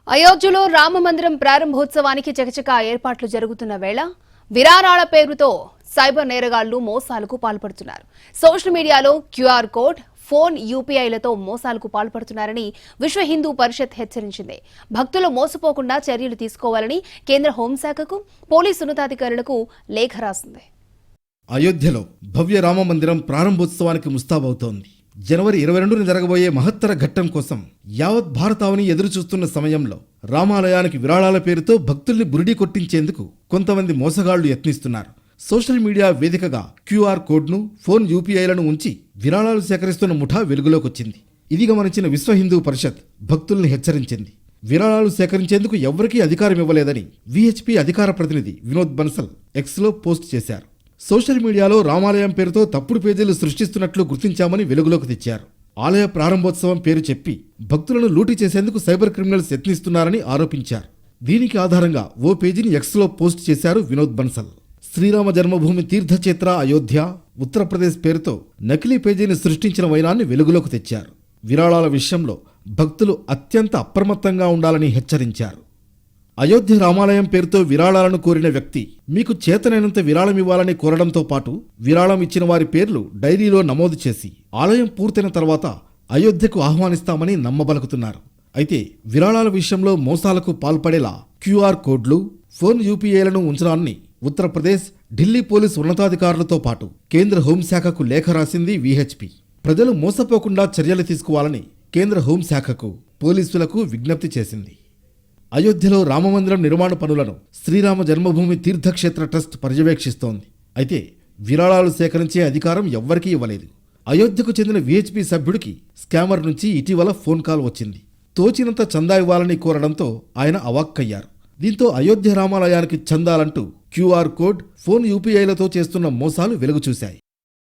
అయోధ్యలో రామమందిరం ప్రారంభోత్సవానికి చకచకా ఏర్పాట్లు జరుగుతున్న వేళ విరాళాల పేరుతో సైబర్ నేరగాళ్లు మోసాలకు పాల్పడుతున్నారు. సోషల్ మీడియాలో క్యూఆర్ కోడ్, ఫోన్ యూపీఐలతో మోసాలకు పాల్పడుతున్నారని విశ్వ హిందూ పరిషత్ హెచ్చరించింది. భక్తులు మోసపోకుండా చర్యలు తీసుకోవాలని కేంద్ర హోంశాఖకు, పోలీసు ఉన్నతాధికారులకు లేఖ రాసింది. అయోధ్యలో భవ్య రామమందిరం ప్రారంభోత్సవానికి ముస్తాబవుతోంది. జనవరి 22న జరగబోయే మహత్తర ఘట్టం కోసం యావత్ భారతావని ఎదురుచూస్తున్న సమయంలో రామాలయానికి విరాళాల పేరుతో భక్తుల్ని బురిడి కొట్టించేందుకు కొంతమంది మోసగాళ్లు యత్నిస్తున్నారు. సోషల్ మీడియా వేదికగా క్యూఆర్ కోడ్ను, ఫోన్ యూపీఐలను ఉంచి విరాళాలు సేకరిస్తున్న ముఠా వెలుగులోకొచ్చింది. ఇది గమనించిన విశ్వ హిందూ పరిషత్ భక్తుల్ని హెచ్చరించింది. విరాళాలు సేకరించేందుకు ఎవరికీ అధికారం ఇవ్వలేదని విహెచ్పి అధికార ప్రతినిధి వినోద్ బన్సల్ ఎక్స్లో పోస్ట్ చేశారు. సోషల్ మీడియాలో రామాలయం పేరుతో తప్పుడు పేజీలు సృష్టిస్తున్నట్లు గుర్తించామని వెలుగులోకి తెచ్చారు. ఆలయ ప్రారంభోత్సవం పేరు చెప్పి భక్తులను లూటీ చేసేందుకు సైబర్ క్రిమినల్స్ యత్నిస్తున్నారని ఆరోపించారు. దీనికి ఆధారంగా ఓ పేజీని ఎక్స్లో పోస్ట్ చేశారు వినోద్ బన్సల్. శ్రీరామ జన్మభూమి తీర్థక్షేత్ర అయోధ్య, ఉత్తరప్రదేశ్ పేరుతో నకిలీ పేజీని సృష్టించిన వైనాన్ని వెలుగులోకి తెచ్చారు. విరాళాల విషయంలో భక్తులు అత్యంత అప్రమత్తంగా ఉండాలని హెచ్చరించారు. అయోధ్య రామాలయం పేరుతో విరాళాలను కోరిన వ్యక్తి మీకు చేతనైనంత విరాళం ఇవ్వాలని కోరడంతో పాటు విరాళం ఇచ్చిన వారి పేర్లు డైరీలో నమోదు చేసి ఆలయం పూర్తయిన తర్వాత అయోధ్యకు ఆహ్వానిస్తామని నమ్మబలుకుతున్నారు. అయితే విరాళాల విషయంలో మోసాలకు పాల్పడేలా క్యూఆర్ కోడ్లు, ఫోన్ యూపీఐలను ఉంచడాన్ని ఉత్తరప్రదేశ్, ఢిల్లీ పోలీసు ఉన్నతాధికారులతో పాటు కేంద్ర హోంశాఖకు లేఖ రాసింది విహెచ్పి. ప్రజలు మోసపోకుండా చర్యలు తీసుకోవాలని కేంద్ర హోంశాఖకు, పోలీసులకు విజ్ఞప్తి చేసింది. అయోధ్యలో రామమందిరం నిర్మాణ పనులను శ్రీరామ జన్మభూమి తీర్థక్షేత్ర ట్రస్ట్ పర్యవేక్షిస్తోంది. అయితే విరాళాలు సేకరించే అధికారం ఎవ్వరికీ ఇవ్వలేదు. అయోధ్యకు చెందిన విహెచ్పి సభ్యుడికి స్కామర్ నుంచి ఇటీవల ఫోన్ కాల్ వచ్చింది. తోచినంత చందా ఇవ్వాలని కోరడంతో ఆయన అవాక్కయ్యారు. దీంతో అయోధ్య రామాలయానికి చందాలంటూ క్యూఆర్ కోడ్, ఫోన్ యూపీఐలతో చేస్తున్న మోసాలు వెలుగుచూశాయి.